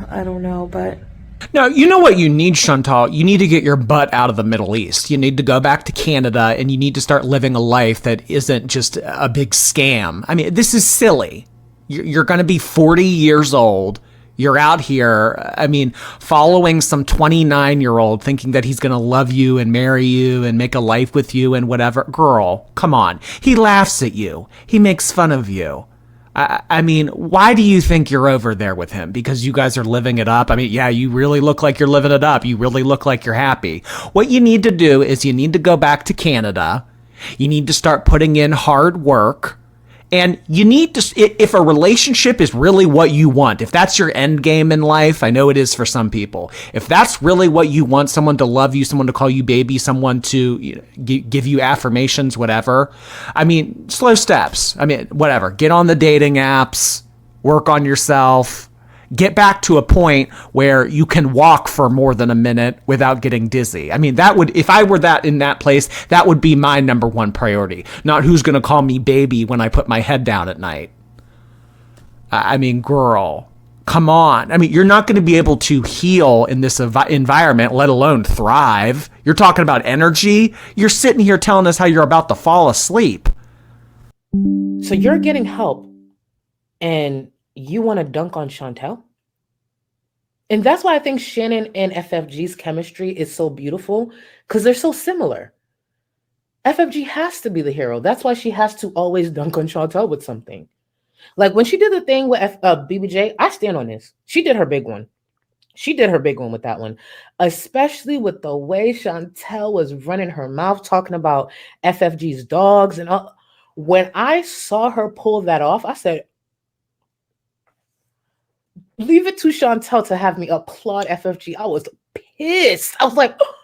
I don't know, but No, you know what you need, Chantal? You need to get your butt out of the Middle East. You need to go back to Canada and you need to start living a life that isn't just a big scam. I mean, this is silly. You're going to be 40 years old. You're out here, I mean, following some 29-year-old thinking that he's going to love you and marry you and make a life with you and whatever. Girl, come on. He laughs at you. He makes fun of you. I mean, why do you think you're over there with him? Because you guys are living it up? I mean, yeah, you really look like you're living it up. You really look like you're happy. What you need to do is you need to go back to Canada. You need to start putting in hard work. And you need to, if a relationship is really what you want, if that's your end game in life, I know it is for some people. If that's really what you want, someone to love you, someone to call you baby, someone to give you affirmations, whatever. I mean, slow steps. I mean, whatever. Get on the dating apps, work on yourself, get back to a point where you can walk for more than a minute without getting dizzy. I mean, that would, if I were that in that place, that would be my number one priority. Not who's going to call me baby when I put my head down at night. I mean, girl, come on. I mean, you're not going to be able to heal in this environment, let alone thrive. You're talking about energy. You're sitting here telling us how you're about to fall asleep. so you're getting help and you want to dunk on Chantel? And that's why I think Shannon and FFG's chemistry is so beautiful, because they're so similar. FFG has to be the hero. That's why she has to always dunk on Chantel with something. Like when she did the thing with BBJ, I stand on this. She did her big one. She did her big one with that one, especially with the way Chantel was running her mouth talking about FFG's dogs and all. When I saw her pull that off, I said, leave it to Chantel to have me applaud FFG. I was pissed. I was like, oh,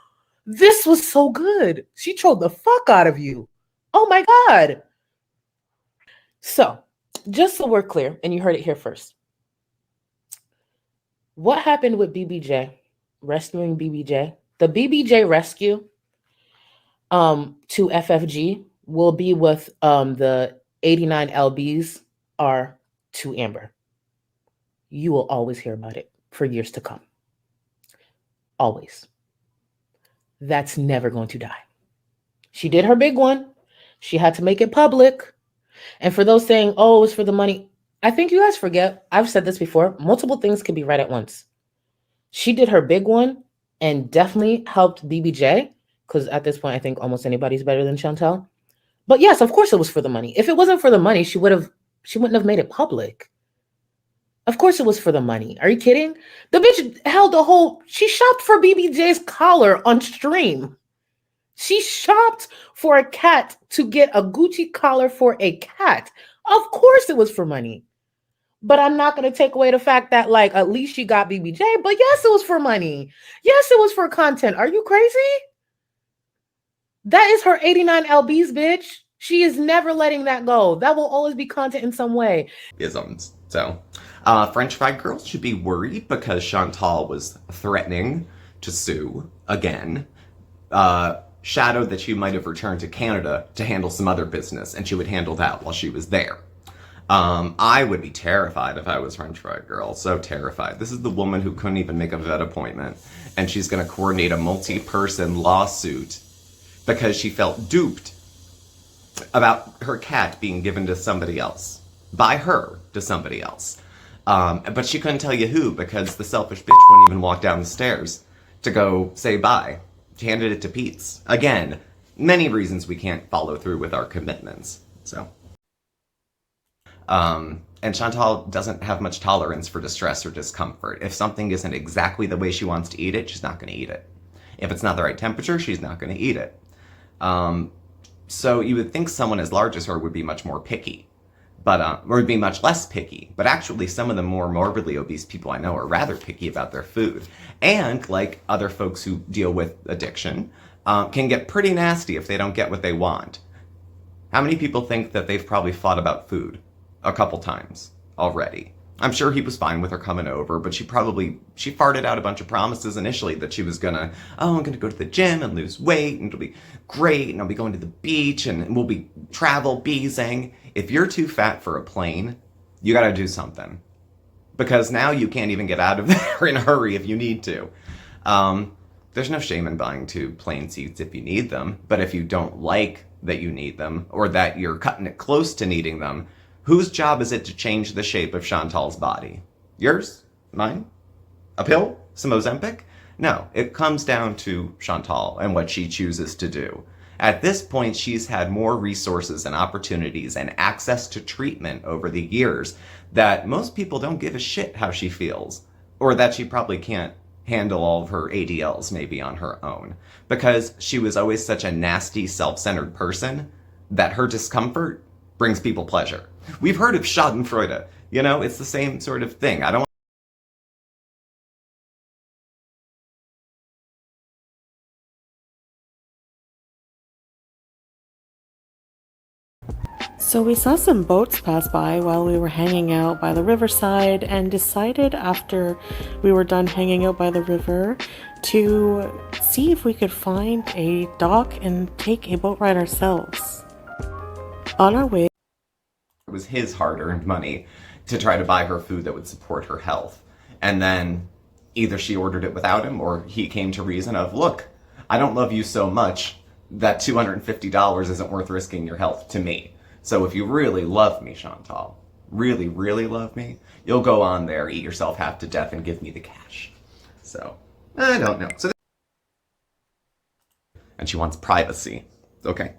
this was so good. She trolled the fuck out of you. Oh my God. So, just so we're clear, and you heard it here first. What happened with BBJ, rescuing BBJ? The BBJ rescue to FFG will be with the 89 LBs are to Amber. You will always hear about it for years to come. Always. That's never going to die. She did her big one. She had to make it public. And for those saying, oh, it's for the money, I think you guys forget, I've said this before, multiple things can be right at once. She did her big one and definitely helped BBJ, because at this point, I think almost anybody's better than Chantel. But yes, of course it was for the money. If it wasn't for the money, she wouldn't have made it public. Of course it was for the money. Are you kidding? The bitch held a whole, she shopped for BBJ's collar on stream. She shopped for a cat to get a Gucci collar for a cat. Of course it was for money. But I'm not going to take away the fact that, like, at least she got BBJ. But yes, it was for money. Yes, it was for content. Are you crazy? That is her 89 LBs, bitch. She is never letting that go. That will always be content in some way. Isms. So, French Fried Girls should be worried because Chantal was threatening to sue again. Shadowed that she might have returned to Canada to handle some other business, and she would handle that while she was there. I would be terrified if I was French Fried Girl. So terrified. This is the woman who couldn't even make a vet appointment, and she's going to coordinate a multi-person lawsuit because she felt duped about her cat being given to somebody else. By her to somebody else. But she couldn't tell you who because the selfish bitch wouldn't even walk down the stairs to go say bye. She handed it to Pete's. Again, many reasons we can't follow through with our commitments. So, and Chantal doesn't have much tolerance for distress or discomfort. If something isn't exactly the way she wants to eat it, she's not going to eat it. If it's not the right temperature, she's not going to eat it. So you would think someone as large as her would be much more picky. But, or would be much less picky. But actually, some of the more morbidly obese people I know are rather picky about their food. And, like other folks who deal with addiction, can get pretty nasty if they don't get what they want. How many people think that they've probably fought about food a couple times already? I'm sure he was fine with her coming over, but she farted out a bunch of promises initially that she was gonna, oh, I'm gonna go to the gym and lose weight, and it'll be great, and I'll be going to the beach, and we'll be travel beezing. If you're too fat for a plane, you gotta do something. because now you can't even get out of there in a hurry if you need to. There's no shame in buying two plane seats if you need them, but if you don't like that you need them or that you're cutting it close to needing them, whose job is it to change the shape of Chantal's body? Yours? Mine? A pill? Some Ozempic? No, it comes down to Chantal and what she chooses to do. At this point, she's had more resources and opportunities and access to treatment over the years that most people don't give a shit how she feels, or that she probably can't handle all of her ADLs maybe on her own, because she was always such a nasty, self-centered person that her discomfort brings people pleasure. We've heard of Schadenfreude. You know, it's the same sort of thing. I don't. So we saw some boats pass by while we were hanging out by the riverside and decided after we were done hanging out by the river to see if we could find a dock and take a boat ride ourselves. On our way, It was his hard-earned money to try to buy her food that would support her health. And then either she ordered it without him or he came to reason of, look, I don't love you so much that $250 isn't worth risking your health to me. So if you really love me, Chantal, really, really love me, you'll go on there, eat yourself half to death, and give me the cash. So, I don't know. And she wants privacy. Okay.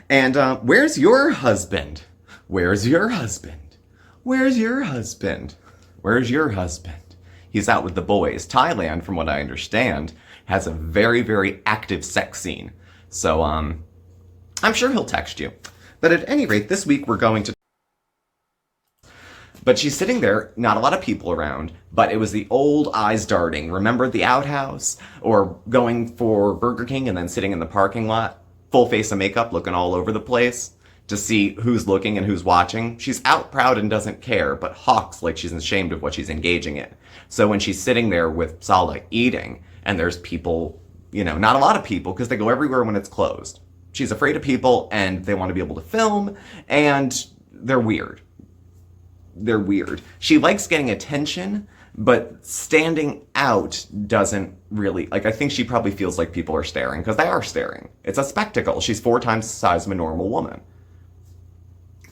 And where's your husband? Where's your husband? Where's your husband? Where's your husband? He's out with the boys. Thailand, from what I understand, has a very, very active sex scene. So, I'm sure he'll text you. But at any rate, this week we're going to... But she's sitting there, not a lot of people around, but it was the old eyes darting. Remember the outhouse? Or going for Burger King and then sitting in the parking lot, full face of makeup, looking all over the place to see who's looking and who's watching. She's out proud and doesn't care, but hawks like she's ashamed of what she's engaging in. So when she's sitting there with Sala eating, and there's people, you know, not a lot of people, because they go everywhere when it's closed. She's afraid of people, and they want to be able to film, and they're weird. They're weird. She likes getting attention, but standing out doesn't really... Like, I think she probably feels like people are staring, because they are staring. It's a spectacle. She's 4 times the size of a normal woman.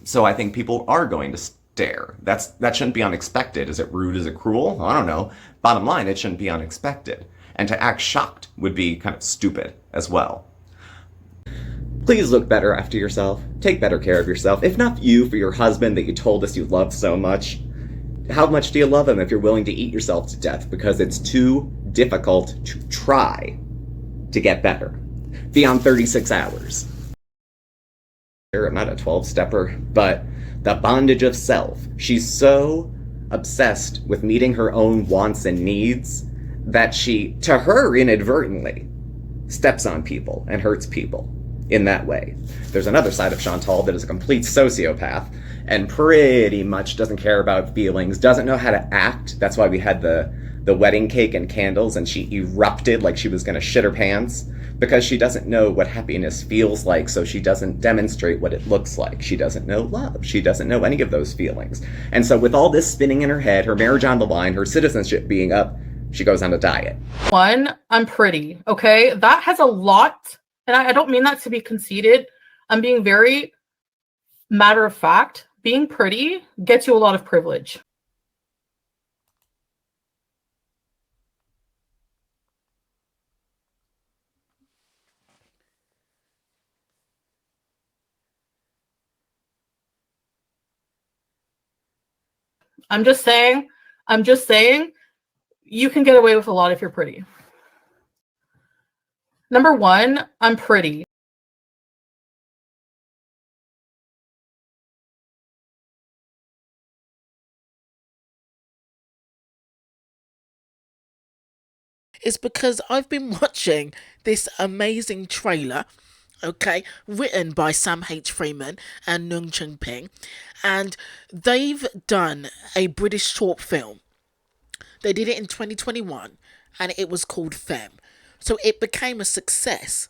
So I think people are going to stare. That shouldn't be unexpected. Is it rude? Is it cruel? I don't know. Bottom line, it shouldn't be unexpected. And to act shocked would be kind of stupid as well. Please look better after yourself. Take better care of yourself. If not you, for your husband that you told us you loved so much. How much do you love him if you're willing to eat yourself to death because it's too difficult to try to get better beyond 36 hours? I'm not a 12-stepper, but the bondage of self. She's so obsessed with meeting her own wants and needs that she, to her inadvertently, steps on people and hurts people in that way. There's another side of Chantal that is a complete sociopath and pretty much doesn't care about feelings, doesn't know how to act. That's why we had the wedding cake and candles and she erupted like she was going to shit her pants, because she doesn't know what happiness feels like, so she doesn't demonstrate what it looks like. She doesn't know love. She doesn't know any of those feelings. And so with all this spinning in her head, her marriage on the line, her citizenship being up, she goes on a diet. One, I'm pretty, okay? That has a lot, and I don't mean that to be conceited. I'm being very matter of fact. Being pretty gets you a lot of privilege. I'm just saying, you can get away with a lot if you're pretty. Number one, I'm pretty. Is because I've been watching this amazing trailer, okay, written by Sam H. Freeman and Nung Chung Ping, and they've done a British short film. They did it in 2021, and it was called Femme. So it became a success,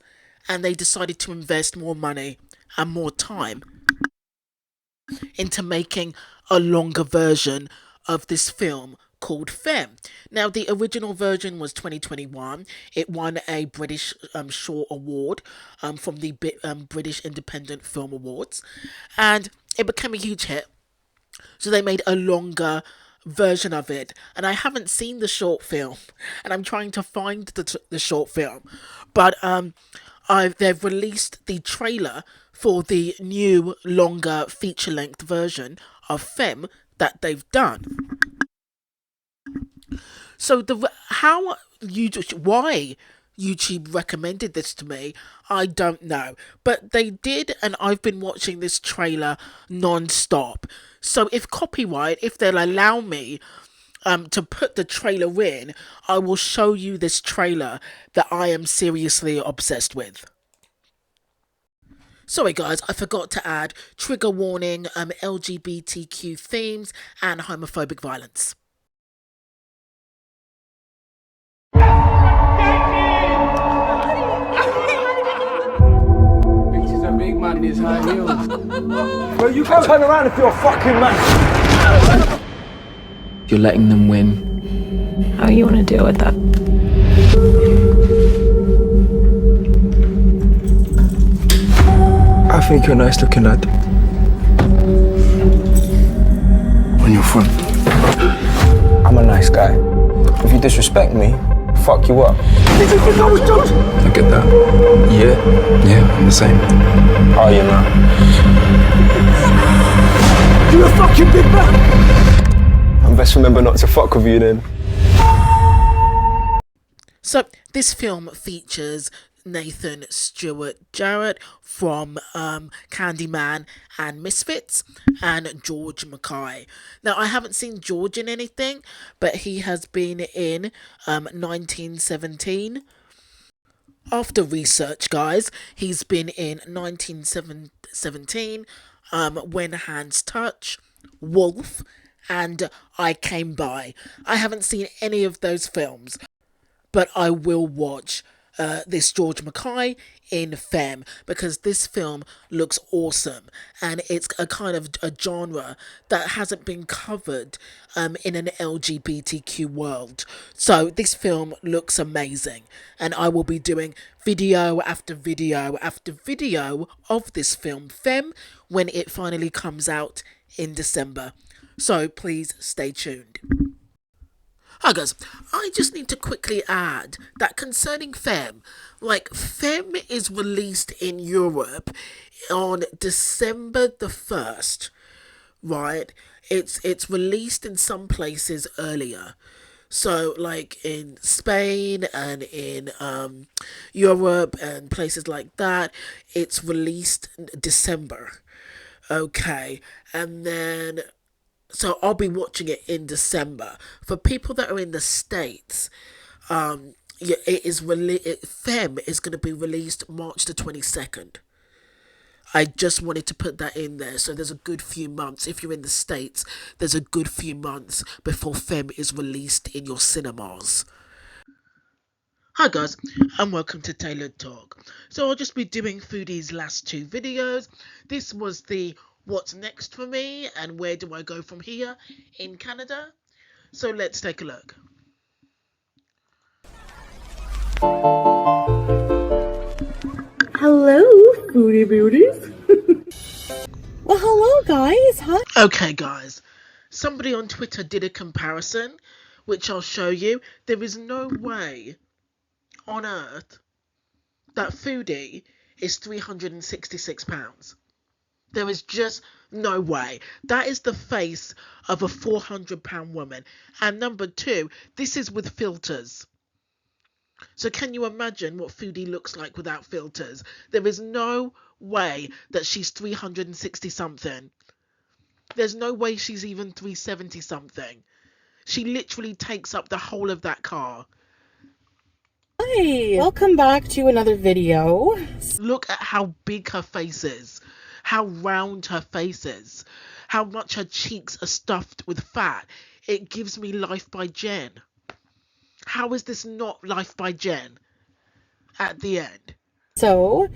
and they decided to invest more money and more time into making a longer version of this film called Femme. Now, the original version was 2021. It won a British Short Award from the British Independent Film Awards, and it became a huge hit. So they made a longer version of it, and I haven't seen the short film, and I'm trying to find the short film, but they've released the trailer for the new longer feature length version of Femme that they've done. So why YouTube recommended this to me, I don't know, but they did, and I've been watching this trailer non-stop. So if they'll allow me to put the trailer in, I will show you this trailer that I am seriously obsessed with. Sorry guys, I forgot to add trigger warning, LGBTQ themes and homophobic violence. Bitches are big man in his high heels. Well, you can turn around if you're a fucking man. You're letting them win. How you want to deal with that? I think you're a nice looking lad. On your front. I'm a nice guy. If you disrespect me, fuck you up. I get that. Yeah, I'm the same. Oh, you know. You're a fucking big man. I best remember not to fuck with you then. So this film features Nathan Stewart Jarrett from Candyman and Misfits, and George Mackay. Now, I haven't seen George in anything, but he has been in 1917. After research, guys, he's been in 1917, When Hands Touch, Wolf, and I Came By. I haven't seen any of those films, but I will watch this George Mackay in Femme, because this film looks awesome, and it's a kind of a genre that hasn't been covered in an LGBTQ world. So this film looks amazing, and I will be doing video after video after video of this film Femme when it finally comes out in December. So please stay tuned. Hi guys, I just need to quickly add that concerning Femme, Femme is released in Europe on December the 1st, right? It's released in some places earlier. So in Spain and in Europe and places like that, it's released in December. Okay, and then so I'll be watching it in December. For people that are in the States, Femme is going to be released March the 22nd. I just wanted to put that in there. So there's a good few months. If you're in the States, there's a good few months before Femme is released in your cinemas. Hi guys, and welcome to Tailored Talk. So I'll just be doing Foodie's last two videos. This was the what's next for me and where do I go from here in Canada. So let's take a look. Hello, foodie beauties. Well, hello, guys. Hi. Okay, guys. Somebody on Twitter did a comparison, which I'll show you. There is no way on earth that Foodie is £366. There is just no way. That is the face of a £400 woman. And number two, this is with filters. So can you imagine what Foodie looks like without filters? There is no way that she's 360 something. There's no way she's even 370 something. She literally takes up the whole of that car. Hi. Welcome back to another video. Look at how big her face is. How round her face is. How much her cheeks are stuffed with fat. It gives me Life by Jen. How is this not Life by Jen at the end? So,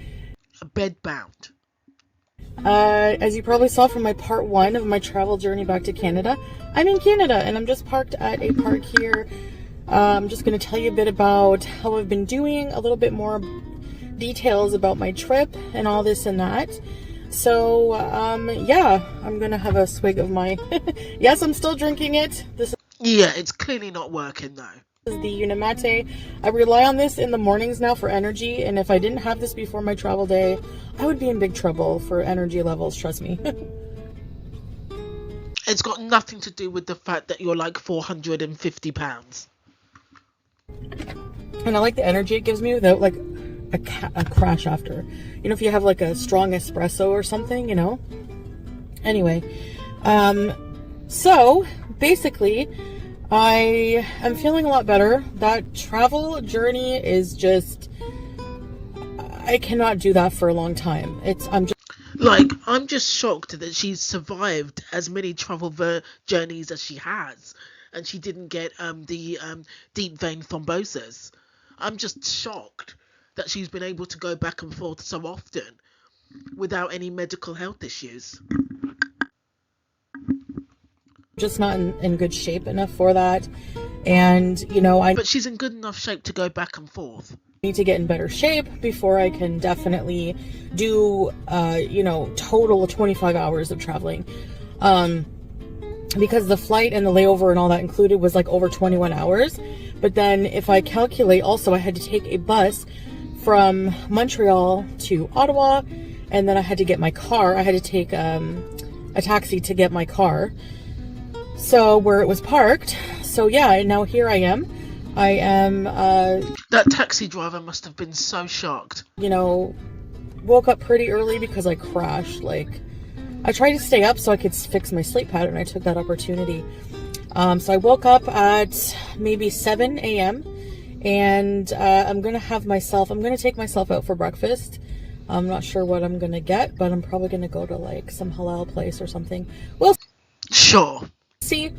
Bedbound. As you probably saw from my part 1 of my travel journey back to Canada, I'm in Canada and I'm just parked at a park here. I'm just going to tell you a bit about how I've been doing, a little bit more details about my trip and all this and that. So, yeah, I'm going to have a swig of my... Yes, I'm still drinking it. This Yeah, it's clearly not working though. is the Unimate. I rely on this in the mornings now for energy, and if I didn't have this before my travel day, I would be in big trouble for energy levels, trust me. It's got nothing to do with the fact that you're like 450 pounds. And I like the energy it gives me without like a crash after. You know, if you have like a strong espresso or something, you know? Anyway, so basically, I am feeling a lot better. That travel journey is just, I cannot do that for a long time. I'm just shocked that she's survived as many travel journeys as she has, and she didn't get the deep vein thrombosis. I'm just shocked that she's been able to go back and forth so often without any medical health issues. just not in good shape enough for that. And, you know, I But she's in good enough shape to go back and forth. need to get in better shape before I can definitely do, you know, total 25 hours of traveling. Because the flight and the layover and all that included was like over 21 hours. But then if I calculate also, I had to take a bus from Montreal to Ottawa, and then I had to get my car. I had to take a taxi to get my car. So where it was parked. So yeah, and now here I am. I am, That taxi driver must have been so shocked. you know, woke up pretty early because I crashed. Like, I tried to stay up so I could fix my sleep pattern. I took that opportunity. So I woke up at maybe 7 a.m. and I'm going to take myself out for breakfast. I'm not sure what I'm going to get, but I'm probably going to go to like some halal place or something. We'll Sure. see.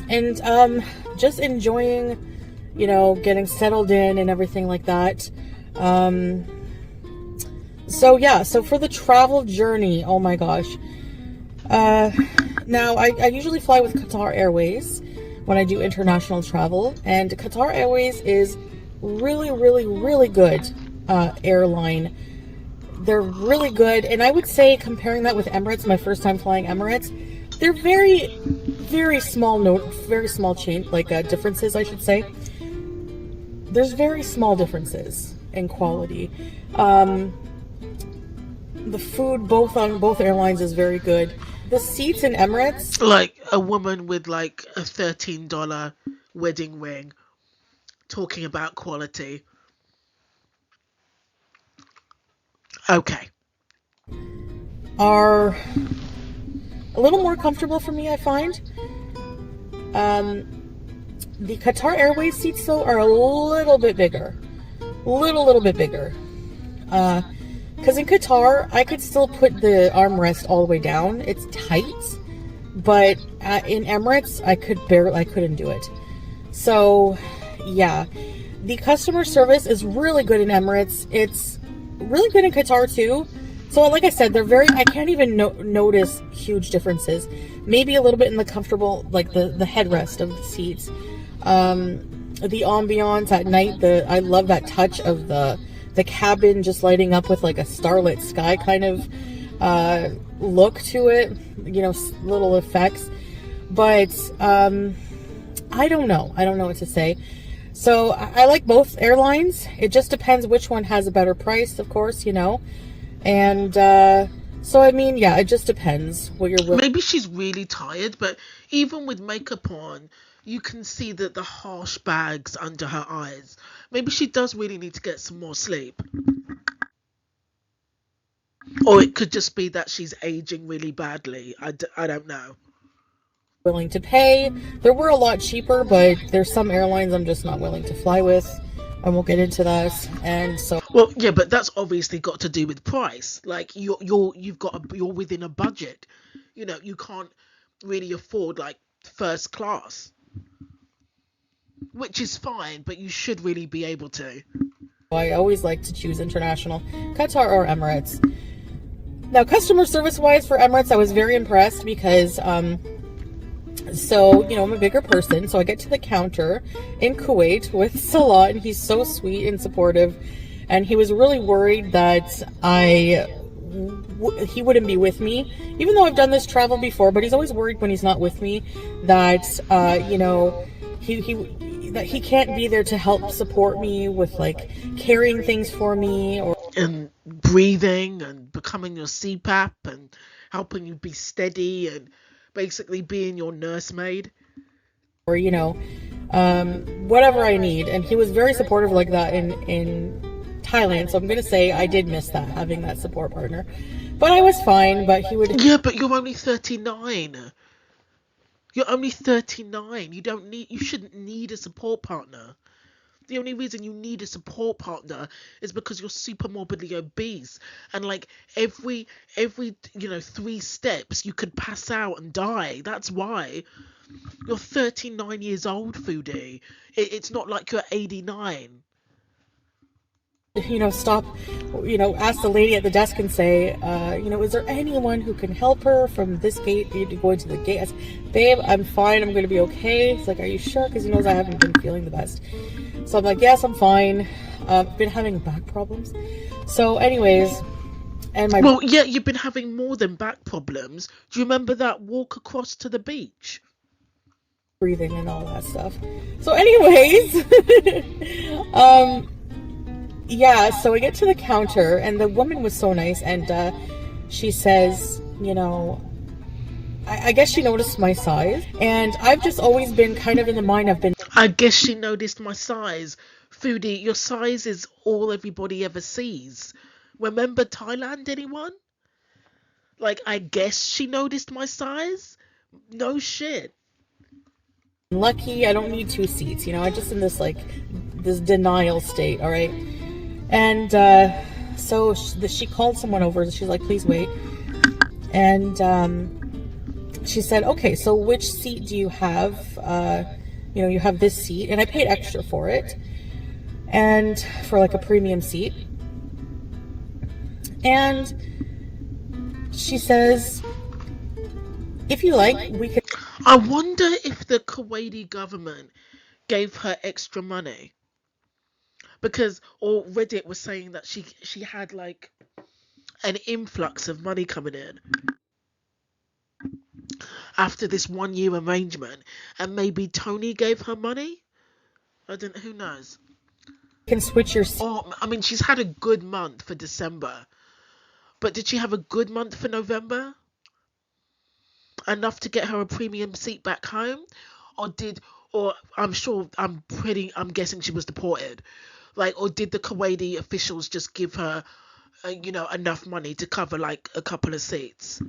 And just enjoying, you know, getting settled in and everything like that. So yeah, so for the travel journey, oh my gosh. Now I usually fly with Qatar Airways when I do international travel, and Qatar Airways is really, really, really good airline. They're really good, and I would say comparing that with Emirates, my first time flying Emirates, they're very, very small change, like differences, I should say. There's very small differences in quality. The food on both airlines is very good. The seats in Emirates, Like a woman with like a $13 wedding ring talking about quality. Okay. are a little more comfortable for me, I find. The Qatar Airways seats, though, are a little bit bigger. Little bit bigger. Because in Qatar, I could still put the armrest all the way down. It's tight. But in Emirates, I couldn't do it. So, yeah. The customer service is really good in Emirates. It's really good in Qatar, too. So, like I said, I can't even notice huge differences. Maybe a little bit in the comfortable, like the headrest of the seats. The ambiance at night, I love that touch of the cabin just lighting up with like a starlit sky kind of look to it, you know, little effects. But I don't know what to say. So I like both airlines. It just depends which one has a better price, of course, you know. And so I mean, yeah, it just depends what you're willing. Maybe she's really tired, but even with makeup on, you can see that the harsh bags under her eyes. Maybe she does really need to get some more sleep. Or it could just be that she's aging really badly. I don't know. Willing to pay. There were a lot cheaper, but there's some airlines I'm just not willing to fly with. I won't get into that. And so, Well, yeah, but that's obviously got to do with price. Like you're within a budget. You know, you can't really afford like first class, which is fine, but you should really be able to. I always like to choose international, Qatar or Emirates. Now, customer service wise for Emirates, I was very impressed because, so, you know, I'm a bigger person. So I get to the counter in Kuwait with Salah, and he's so sweet and supportive. And he was really worried that he wouldn't be with me, even though I've done this travel before, but he's always worried when he's not with me that, you know, that he can't be there to help support me with like carrying things for me or and breathing and becoming your CPAP and helping you be steady and basically being your nursemaid. Or, you know, whatever I need. And he was very supportive like that in Thailand. So I'm going to say I did miss that, having that support partner. But I was fine, but he would... Yeah, but you're only 39. You're only 39. You shouldn't need a support partner. The only reason you need a support partner is because you're super morbidly obese, and like every 3 steps you could pass out and die. That's why. You're 39 years old, Foodie. It's not like you're 89. You know, stop, you know, ask the lady at the desk and say, you know, is there anyone who can help her from this gate to go into the gate? I said, babe, I'm fine. I'm going to be okay. He's like, are you sure? Because he knows I haven't been feeling the best. So I'm like, yes, I'm fine. I've been having back problems. So anyways, and Well, yeah, you've been having more than back problems. Do you remember that walk across to the beach? Breathing and all that stuff. So anyways, yeah, so I get to the counter and the woman was so nice, and she says, you know, I guess she noticed my size, and I've just always been kind of in the mind I guess she noticed my size. Foodie, your size is all everybody ever sees. Remember Thailand, anyone? Like, I guess she noticed my size? No shit. lucky. I don't need 2 seats, you know. I just in this denial state, all right? And so she called someone over. She's like, please wait. And she said, okay, so which seat do you have? You know, you have this seat. And I paid extra for it. And for like a premium seat. And she says, if you like, we could... I wonder if the Kuwaiti government gave her extra money. Because Reddit was saying that she had like an influx of money coming in after this 1-year arrangement, and maybe Tony gave her money. Who knows? Can switch your seat. Or I mean, she's had a good month for December, but did she have a good month for November? Enough to get her a premium seat back home, or I'm guessing she was deported. Like, or did the Kuwaiti officials just give her, enough money to cover like a couple of seats?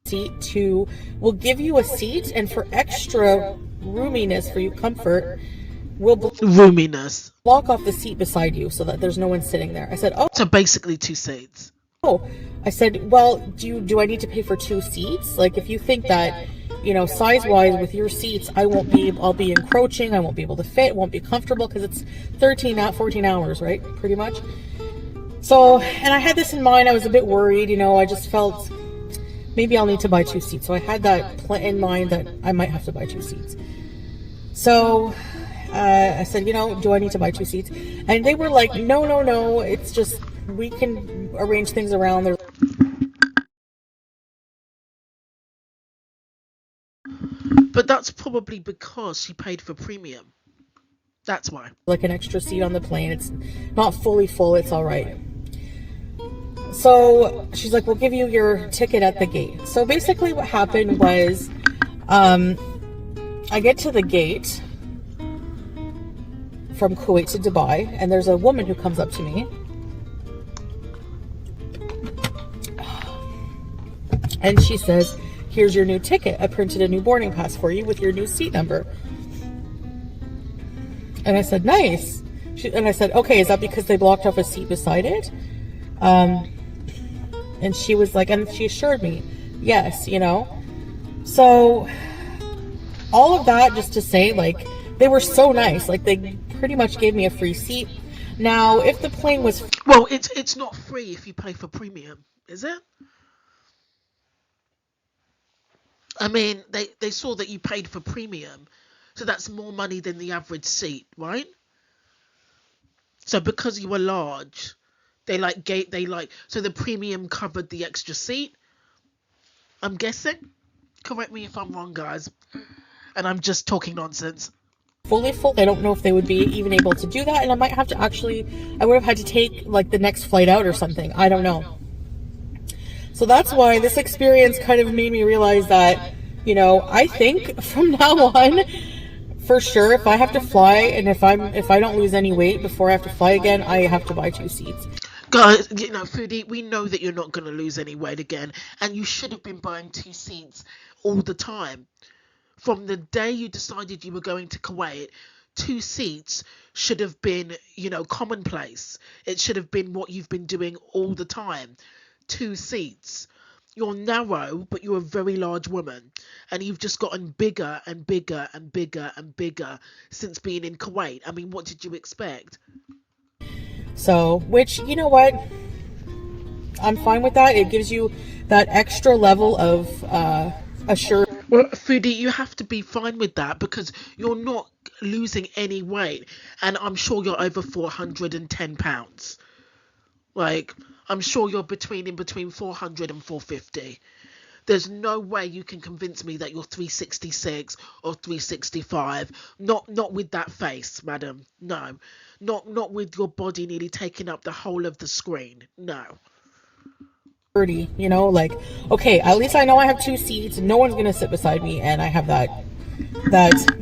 We'll give you a seat, and for extra roominess, for you comfort, we'll roominess block off the seat beside you so that there's no one sitting there. I said, oh, so basically 2 seats. Oh, I said, well, do I need to pay for 2 seats? Like, if you think that, you know, size-wise with your seats, I'll be encroaching, I won't be able to fit, won't be comfortable, because it's 14 hours, right? Pretty much. So, and I had this in mind. I was a bit worried, you know, I just felt maybe I'll need to buy 2 seats. So I had that in mind that I might have to buy 2 seats. So I said, you know, do I need to buy 2 seats? And they were like, no, it's just, we can arrange things around there. But that's probably because she paid for premium. That's why. Like an extra seat on the plane. It's not fully full. It's all right. So she's like, we'll give you your ticket at the gate. So basically what happened was, I get to the gate from Kuwait to Dubai, and there's a woman who comes up to me. And she says, here's your new ticket. I printed a new boarding pass for you with your new seat number. And I said, nice. And I said, okay, is that because they blocked off a seat beside it? And she was like, and she assured me, yes, you know. So all of that just to say, like, they were so nice. Like, they pretty much gave me a free seat. Now, if the plane was Well, it's not free if you pay for premium, is it? I mean, they saw that you paid for premium, so that's more money than the average seat, right? So because you were large, so the premium covered the extra seat. I'm guessing. Correct me if I'm wrong, guys, and I'm just talking nonsense. fully full, I don't know if they would be even able to do that, and I might have to I would have had to take like the next flight out or something. I don't know. So that's why this experience kind of made me realize that, I think from now on, for sure, if I have to fly and if I don't lose any weight before I have to fly again, I have to buy 2 seats. Guys, Foodie, we know that you're not going to lose any weight again, and you should have been buying 2 seats all the time. From the day you decided you were going to Kuwait, 2 seats should have been, commonplace. It should have been what you've been doing all the time. 2 seats. You're narrow, but you're a very large woman, and you've just gotten bigger and bigger and bigger and bigger since being in Kuwait. I mean, what did you expect? So, which, you know what? I'm fine with that. It gives you that extra level of assurance. Well, Foodie, you have to be fine with that because you're not losing any weight, and I'm sure you're over 410 pounds. Like, I'm sure you're between 400 and 450. There's no way you can convince me that you're 366 or 365. Not with that face, madam. No. Not with your body nearly taking up the whole of the screen. No. Like, okay, at least I know I have 2 seats, no one's gonna sit beside me, and I have that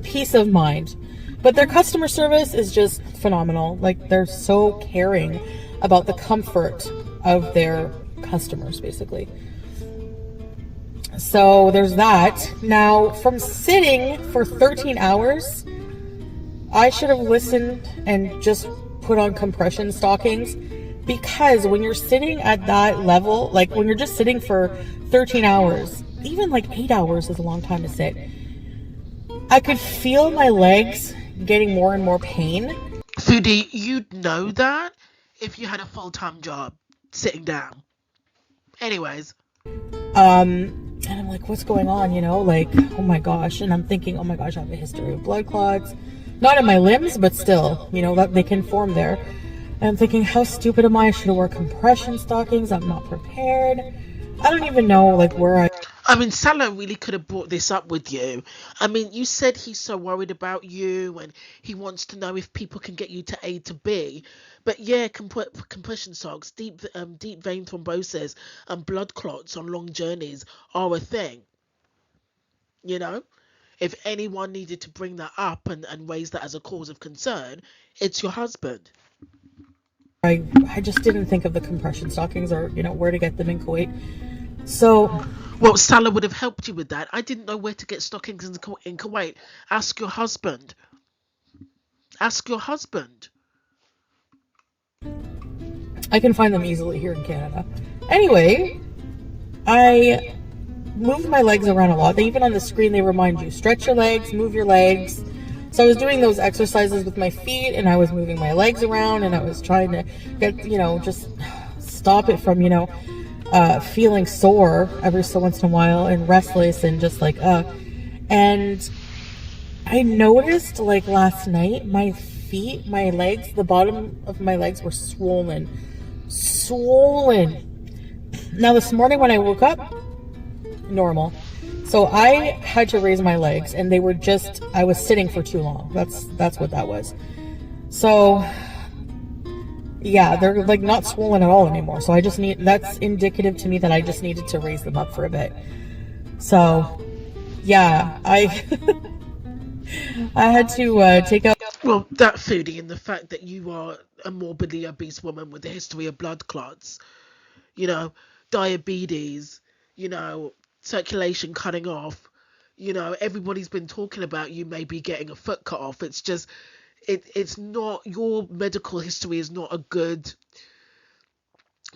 peace of mind. But their customer service is just phenomenal. Like, they're so caring about the comfort of their customers, basically. So there's that. Now, from sitting for 13 hours, I should have listened and just put on compression stockings, because when you're sitting at that level, like when you're just sitting for 13 hours, even like 8 hours is a long time to sit, I could feel my legs getting more and more pain. Foodie, you'd know that if you had a full-time job sitting down. Anyways. And I'm like, what's going on, like, oh my gosh. And I'm thinking, oh my gosh, I have a history of blood clots. Not in my limbs, but still, that they can form there. And I'm thinking, how stupid am I? I should have worn compression stockings. I'm not prepared. I don't even know, like, where I mean, Salah really could have brought this up with you. I mean, you said he's so worried about you and he wants to know if people can get you to A to B. But yeah, compression socks, deep vein thrombosis and blood clots on long journeys are a thing. If anyone needed to bring that up and raise that as a cause of concern, it's your husband. I just didn't think of the compression stockings or, where to get them in Kuwait. So, well, Salah would have helped you with that. I didn't know where to get stockings in Kuwait. Ask your husband. Ask your husband. I can find them easily here in Canada. Anyway, I moved my legs around a lot. Even on the screen, they remind you, stretch your legs, move your legs. So I was doing those exercises with my feet, and I was moving my legs around, and I was trying to get, just stop it from, feeling sore every so once in a while and restless and just like, and I noticed, like, last night, my feet, my legs, the bottom of my legs were swollen. Now this morning when I woke up, normal. So I had to raise my legs, and they were I was sitting for too long. That's what that was. So yeah, they're like not swollen at all anymore. So that's indicative to me that I just needed to raise them up for a bit. So yeah, I had to take out. Well, that, Foodie, and the fact that you are a morbidly obese woman with a history of blood clots, diabetes, circulation cutting off, everybody's been talking about you maybe getting a foot cut off. It's just, it's not, your medical history is not a good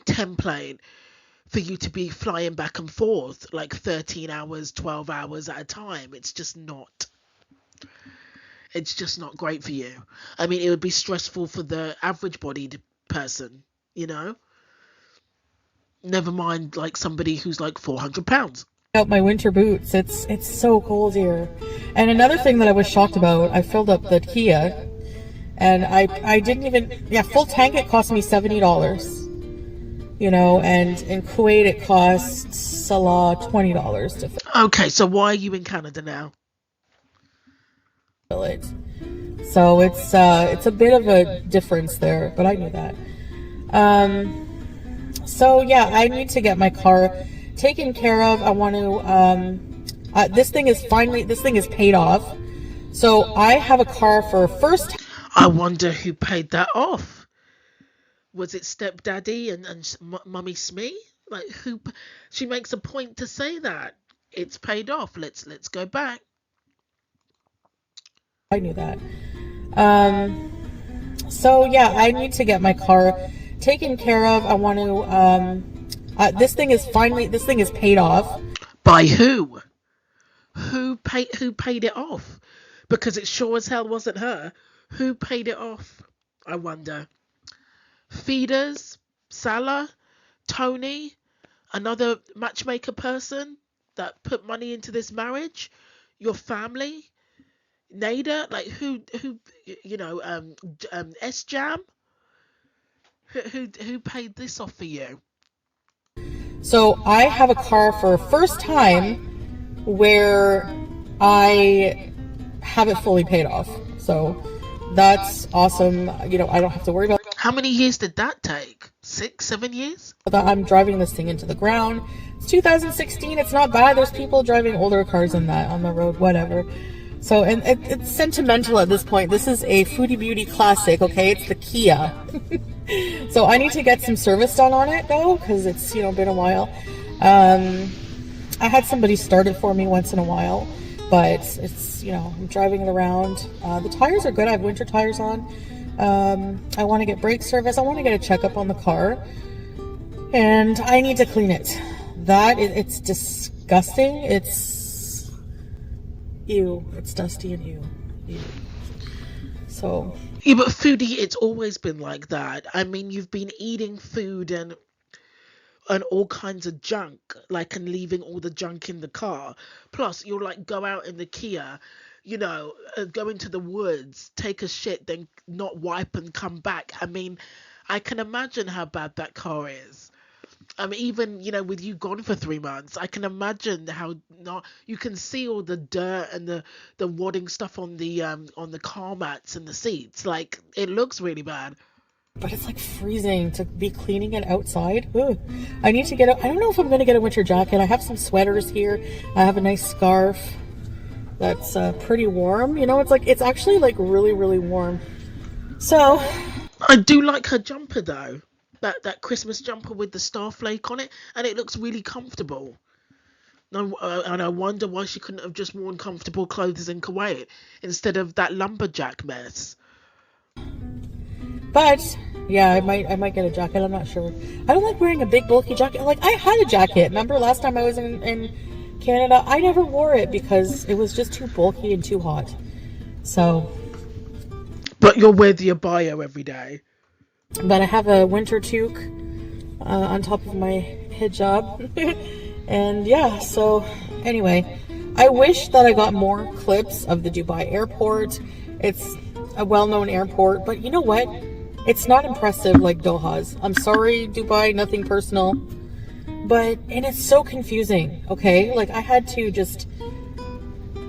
template for you to be flying back and forth like 13 hours, 12 hours at a time. It's just not. it's just not great for you. I mean, it would be stressful for the average bodied person, you know? Never mind like somebody who's like 400 pounds. Out my winter boots. It's so cold here. And another thing that I was shocked about, I filled up the Kia and I didn't even, full tank, it cost me $70. You know, and in Kuwait it costs Salah $20 to Okay, so why are you in Canada now? fill it. So it's a bit of a difference there, but I knew that. So yeah, I need to get my car taken care of. I want to this thing is paid off. So I have a car for first. I wonder who paid that off. Was it stepdaddy and mummy Smee? Like who? She makes a point to say that it's paid off. Let's go back. I knew that. So yeah, I need to get my car taken care of. I want to. This thing is paid off. By who? Who paid it off? Because it sure as hell wasn't her. Who paid it off? I wonder. Feeders, Salah, Tony, another matchmaker person that put money into this marriage, your family, Nada, like who, you know, S Jam, who paid this off for you? So I have a car for first time where I have it fully paid off. So that's awesome. You know, I don't have to worry about. How many years did that take? 6, 7 years? I'm driving this thing into the ground. It's 2016. It's not bad. There's people driving older cars than that on the road, whatever. So, and it's sentimental at this point. This is a Foodie Beauty classic, okay? It's the Kia. So I need to get some service done on it though, because it's, you know, been a while. I had somebody start it for me once in a while, but it's, you know, I'm driving it around. The tires are good. I have winter tires on. I want to get brake service. I want to get a checkup on the car, and I need to clean it. It's disgusting. It's ew. It's dusty and ew. So yeah, but Foodie, it's always been like that. I mean, you've been eating food and all kinds of junk, like, and leaving all the junk in the car. Plus, you'll like go out in the Kia, you know, go into the woods, take a shit, then not wipe and come back. I mean, I can imagine how bad that car is. Even, you know, with you gone for 3 months, I can imagine how not you can see all the dirt and the wadding stuff on the car mats and the seats. Like, it looks really bad. but it's like freezing to be cleaning it outside. Ugh. I need to get I don't know if I'm going to get a winter jacket. I have some sweaters here. I have a nice scarf that's pretty warm. You know, it's actually like really, really warm. So I do like her jumper though. That Christmas jumper with the starflake on it, and it looks really comfortable. And I wonder why she couldn't have just worn comfortable clothes in Kuwait instead of that lumberjack mess. But yeah, I might get a jacket. I'm not sure. I don't like wearing a big bulky jacket. Like, I had a jacket. Remember last time I was in Canada? I never wore it because it was just too bulky and too hot. So. But you'll wear the abaya every day. But I have a winter toque on top of my hijab. And yeah, so anyway, I wish that I got more clips of the Dubai airport. It's a well-known airport, but you know what? It's not impressive like Doha's. I'm sorry, Dubai, nothing personal. And it's so confusing, okay? Like, I had to just,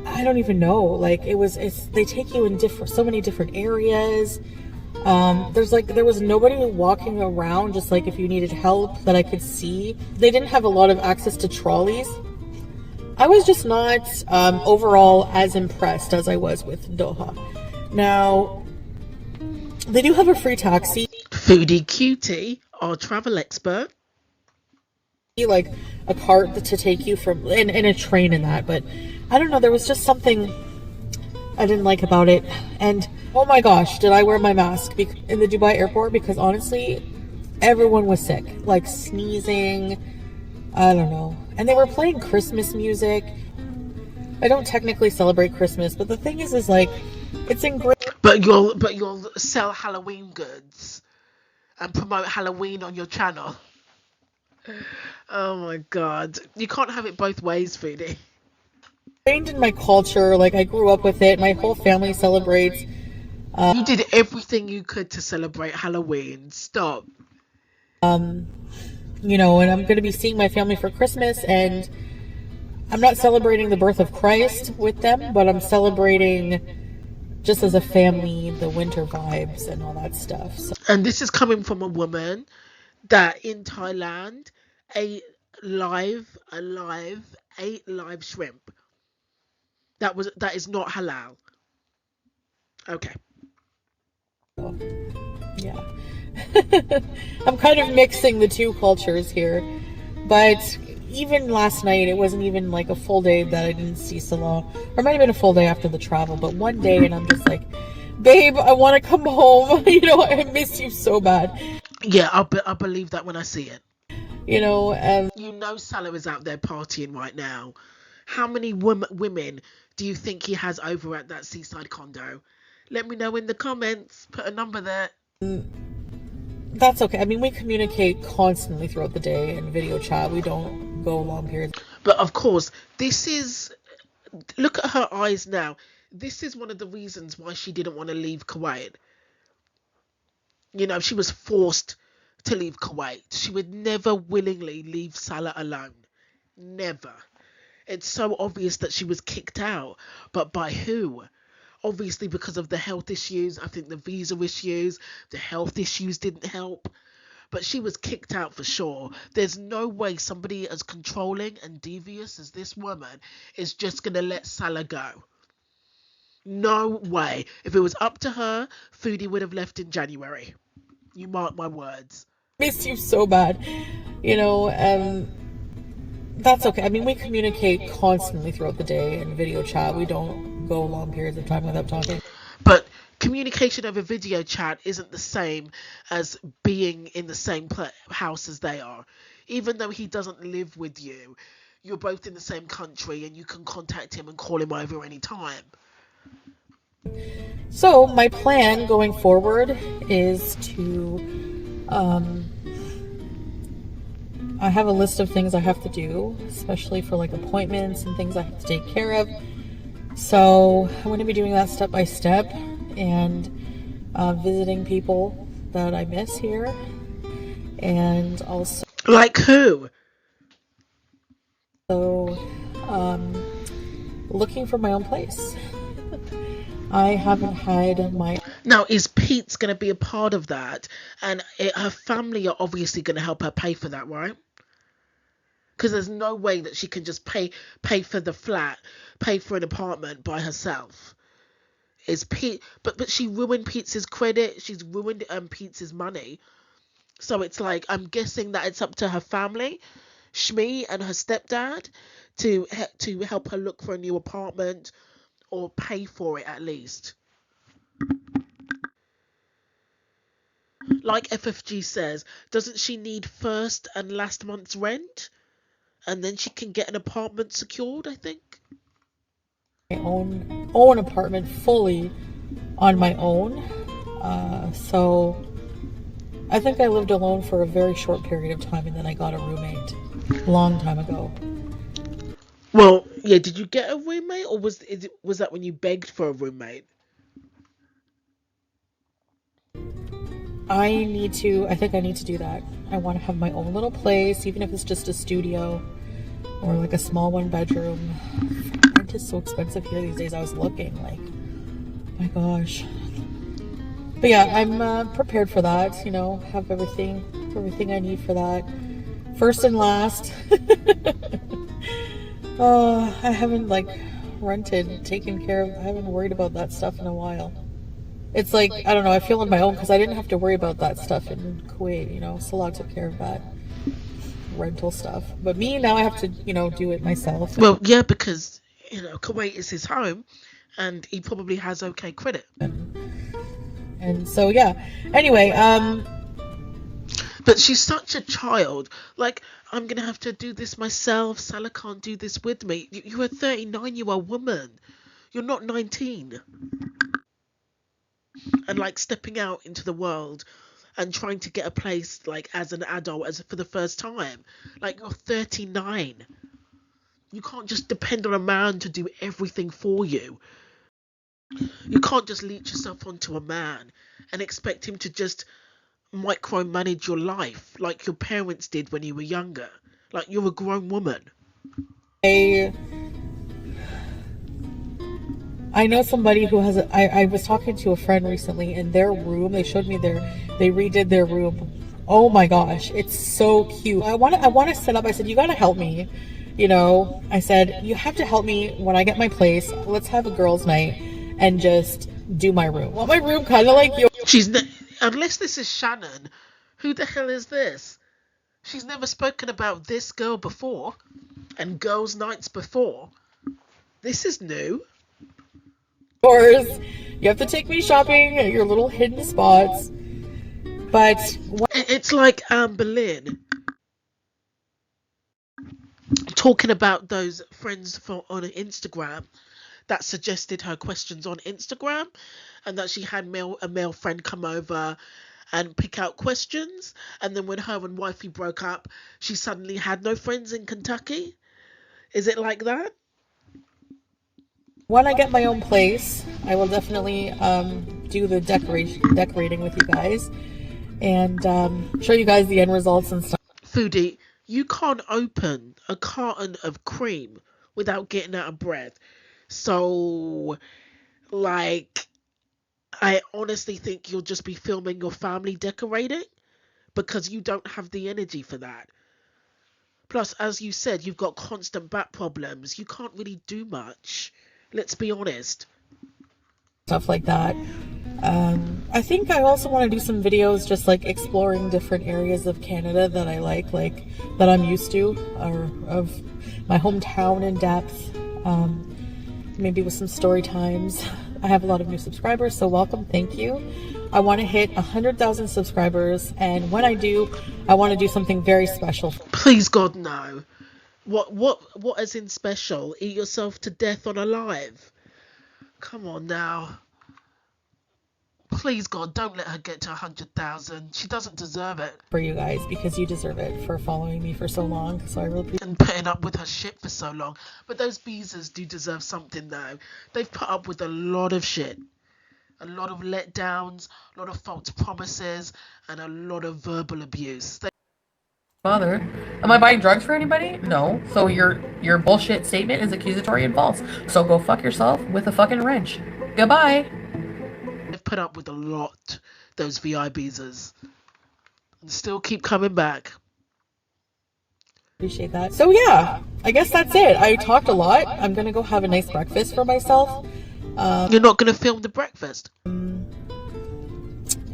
I don't even know. Like, they take you in so many different areas. There was nobody walking around, just like if you needed help that I could see. They didn't have a lot of access to trolleys. I was just not overall as impressed as I was with Doha. Now, they do have a free taxi. Foodie Cutie, our travel expert. Like a cart to take you from, in a train and that, but I don't know, there was just something I didn't like about it. And oh my gosh, did I wear my mask in the Dubai airport? Because honestly, everyone was sick, like sneezing, I don't know. And they were playing Christmas music. I don't technically celebrate Christmas, but the thing is like, it's engraved. But you'll sell Halloween goods and promote Halloween on your channel. Oh my god. You can't have it both ways, Foodie. In my culture, like I grew up with it. My whole family celebrates. You did everything you could to celebrate Halloween. Stop. You know, and I'm going to be seeing my family for Christmas, and I'm not celebrating the birth of Christ with them, but I'm celebrating just as a family the winter vibes and all that stuff. So. And this is coming from a woman that in Thailand ate live shrimp. That is not halal. Okay. Yeah. I'm kind of mixing the two cultures here. But even last night, it wasn't even like a full day that I didn't see Salah. Or it might have been a full day after the travel, but one day and I'm just like, babe, I want to come home. You know, I miss you so bad. Yeah, I'll believe that when I see it. You know, you know Salah is out there partying right now. How many women do you think he has over at that seaside condo? Let me know in the comments. Put a number there. That's okay. I mean, we communicate constantly throughout the day and video chat. We don't go long periods. But of course, look at her eyes now. This is one of the reasons why she didn't want to leave Kuwait. You know, she was forced to leave Kuwait. She would never willingly leave Salah alone. Never. It's so obvious that she was kicked out. But by who? Obviously because of the health issues. I think the visa issues, the health issues didn't help. But she was kicked out for sure. There's no way somebody as controlling and devious as this woman is just going to let Salah go. No way. If it was up to her, Foodie would have left in January. You mark my words. Miss you so bad. You know, that's okay. I mean, we communicate constantly throughout the day and video chat. We don't go long periods of time without talking. But communication over video chat isn't the same as being in the same house as they are. Even though he doesn't live with you, you're both in the same country and you can contact him and call him over any time. So my plan going forward is to I have a list of things I have to do, especially for like appointments and things I have to take care of. So I'm going to be doing that step by step and visiting people that I miss here, and also like who? So looking for my own place. I haven't had my... Now, is Pete's going to be a part of that? And her family are obviously going to help her pay for that, right? Because there's no way that she can just pay for the flat, pay for an apartment by herself. Is Pete... But she ruined Pete's credit. She's ruined Pete's money. So it's like, I'm guessing that it's up to her family, Shmi and her stepdad, to help her look for a new apartment, or pay for it at least. Like FFG says, doesn't she need first and last month's rent? And then she can get an apartment secured, I think. My own apartment fully on my own. So I think I lived alone for a very short period of time, and then I got a roommate a long time ago. Well, yeah, did you get a roommate, or was that when you begged for a roommate? I think I need to do that. I want to have my own little place, even if it's just a studio or like a small 1-bedroom. Rent is so expensive here these days. I was looking like, my gosh. But yeah, I'm prepared for that, you know, have everything I need for that. First and last. I haven't like rented, taken care of, I haven't worried about that stuff in a while. It's like, I don't know, I feel on my own because I didn't have to worry about that stuff in Kuwait, you know. Salah took care of that rental stuff. But me, now I have to, you know, do it myself. Well, yeah, because, you know, Kuwait is his home and he probably has okay credit. And so, yeah. Anyway, But she's such a child. Like, I'm going to have to do this myself. Salah can't do this with me. You're a 39-year-old woman. You're not 19. And, like, stepping out into the world and trying to get a place, like, as an adult for the first time. Like, you're 39. You can't just depend on a man to do everything for you. You can't just leech yourself onto a man and expect him to just micromanage your life like your parents did when you were younger. Like, you're a grown woman. I know somebody who has I was talking to a friend recently, in their room, they showed me they redid their room. Oh my gosh, it's so cute. I want to set up. I said, you got to help me. You know, I said, you have to help me when I get my place. Let's have a girls' night and just do my room. Well, my room kind of like yours. Unless this is Shannon, who the hell is this? She's never spoken about this girl before, and girls' nights before. This is new. You have to take me shopping at your little hidden spots. But it's like Anne Boleyn talking about those friends on Instagram that suggested her questions on Instagram, and that she had a male friend come over and pick out questions, and then when her and wifey broke up, she suddenly had no friends in Kentucky. Is it like that? When I get my own place, I will definitely do the decorating with you guys, and show you guys the end results and stuff. Foodie, you can't open a carton of cream without getting out of breath. So, like, I honestly think you'll just be filming your family decorating, because you don't have the energy for that. Plus, as you said, you've got constant back problems. You can't really do much. Let's be honest. Stuff like that. I think I also want to do some videos just like exploring different areas of Canada that I like that I'm used to, or of my hometown in depth. Maybe with some story times. I have a lot of new subscribers, so welcome, thank you. I want to hit 100,000 subscribers, and when I do, I want to do something very special. Please God, no. What as in special? Eat yourself to death on a live? Come on now. Please God, don't let her get to 100,000. She doesn't deserve it. For you guys, because you deserve it for following me for so long. So I really and putting up with her shit for so long. But those beezers do deserve something though. They've put up with a lot of shit. A lot of letdowns, a lot of false promises, and a lot of verbal abuse. Father, am I buying drugs for anybody? No. So your bullshit statement is accusatory and false. So go fuck yourself with a fucking wrench. Goodbye. They've put up with a lot, those VIBs, and still keep coming back. Appreciate that. So yeah, I guess that's it. I talked a lot. I'm gonna go have a nice breakfast for myself. You're not gonna film the breakfast?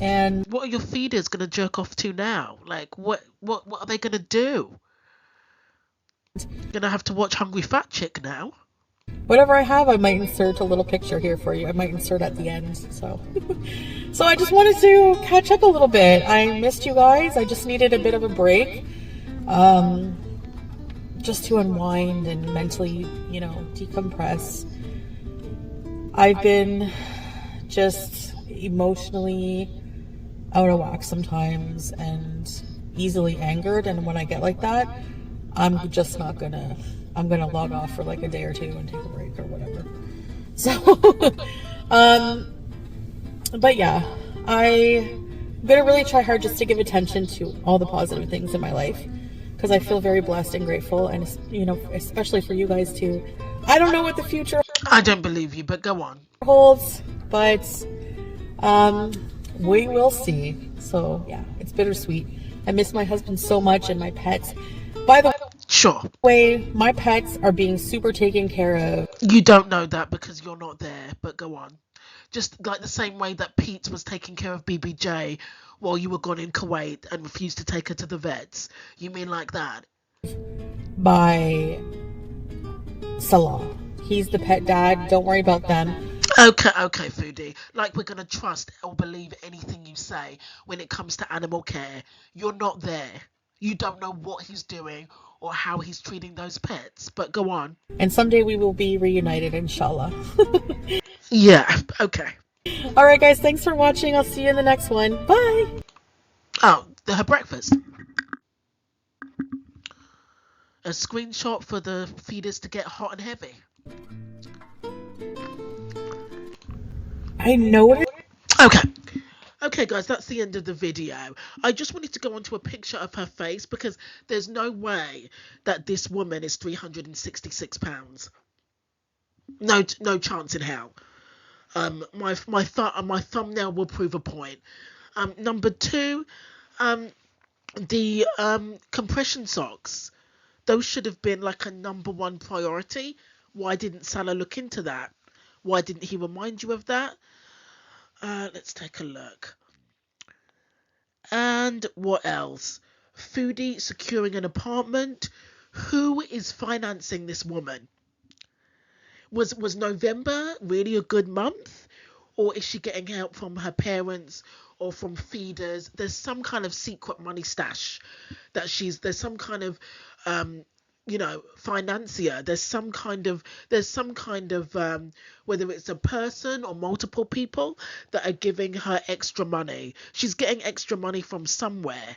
And what are your feeders gonna jerk off to now? Like, what are they gonna do? You're gonna have to watch Hungry Fat Chick now. Whatever I have, I might insert a little picture here for you. I might insert at the end. So I just wanted to catch up a little bit. I missed you guys. I just needed a bit of a break. Just to unwind and mentally, decompress. I've been just emotionally out of whack sometimes and easily angered. And when I get like that, I'm gonna log off for like a day or two and take a break or whatever. So, but yeah, I'm gonna really try hard just to give attention to all the positive things in my life, because I feel very blessed and grateful, and especially for you guys too. I don't know what the future I don't believe you, but go on. holds, but we will see. So yeah, it's bittersweet. I miss my husband so much and my pets. By the way, my pets are being super taken care of. You don't know that because you're not there, but go on. Just like the same way that Pete was taking care of BBJ while you were gone in Kuwait and refused to take her to the vets. You mean like that? By Salah. He's the pet dad. Don't worry about them. Okay, okay, Foodie. Like we're gonna trust or believe anything you say when it comes to animal care. You're not there. You don't know what he's doing or how he's treating those pets. But go on. And someday we will be reunited, inshallah. Yeah, okay. All right, guys, thanks for watching. I'll see you in the next one. Bye. Oh, her breakfast. A screenshot for the feeders to get hot and heavy. I noticed. Okay. Okay, guys, that's the end of the video. I just wanted to go onto a picture of her face because there's no way that this woman is £366. No chance in hell. My thumbnail will prove a point. Number two, the compression socks. Those should have been like a number one priority. Why didn't Salah look into that? Why didn't he remind you of that? Let's take a look. And what else? Foodie securing an apartment. Who is financing this woman? Was November really a good month? Or is she getting help from her parents or from feeders? There's some kind of secret money stash that there's some kind of financier. There's some kind of whether it's a person or multiple people that are giving her extra money. She's getting extra money from somewhere.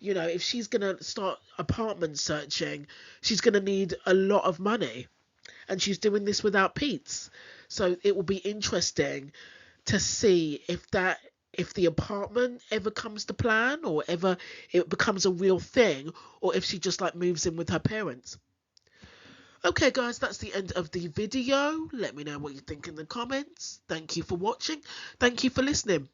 If she's gonna start apartment searching, she's gonna need a lot of money, and she's doing this without Pete's. So it will be interesting to see if the apartment ever comes to plan, or ever it becomes a real thing, or if she just like moves in with her parents. Okay, guys, that's the end of the video. Let me know what you think in the comments. Thank you for watching. Thank you for listening.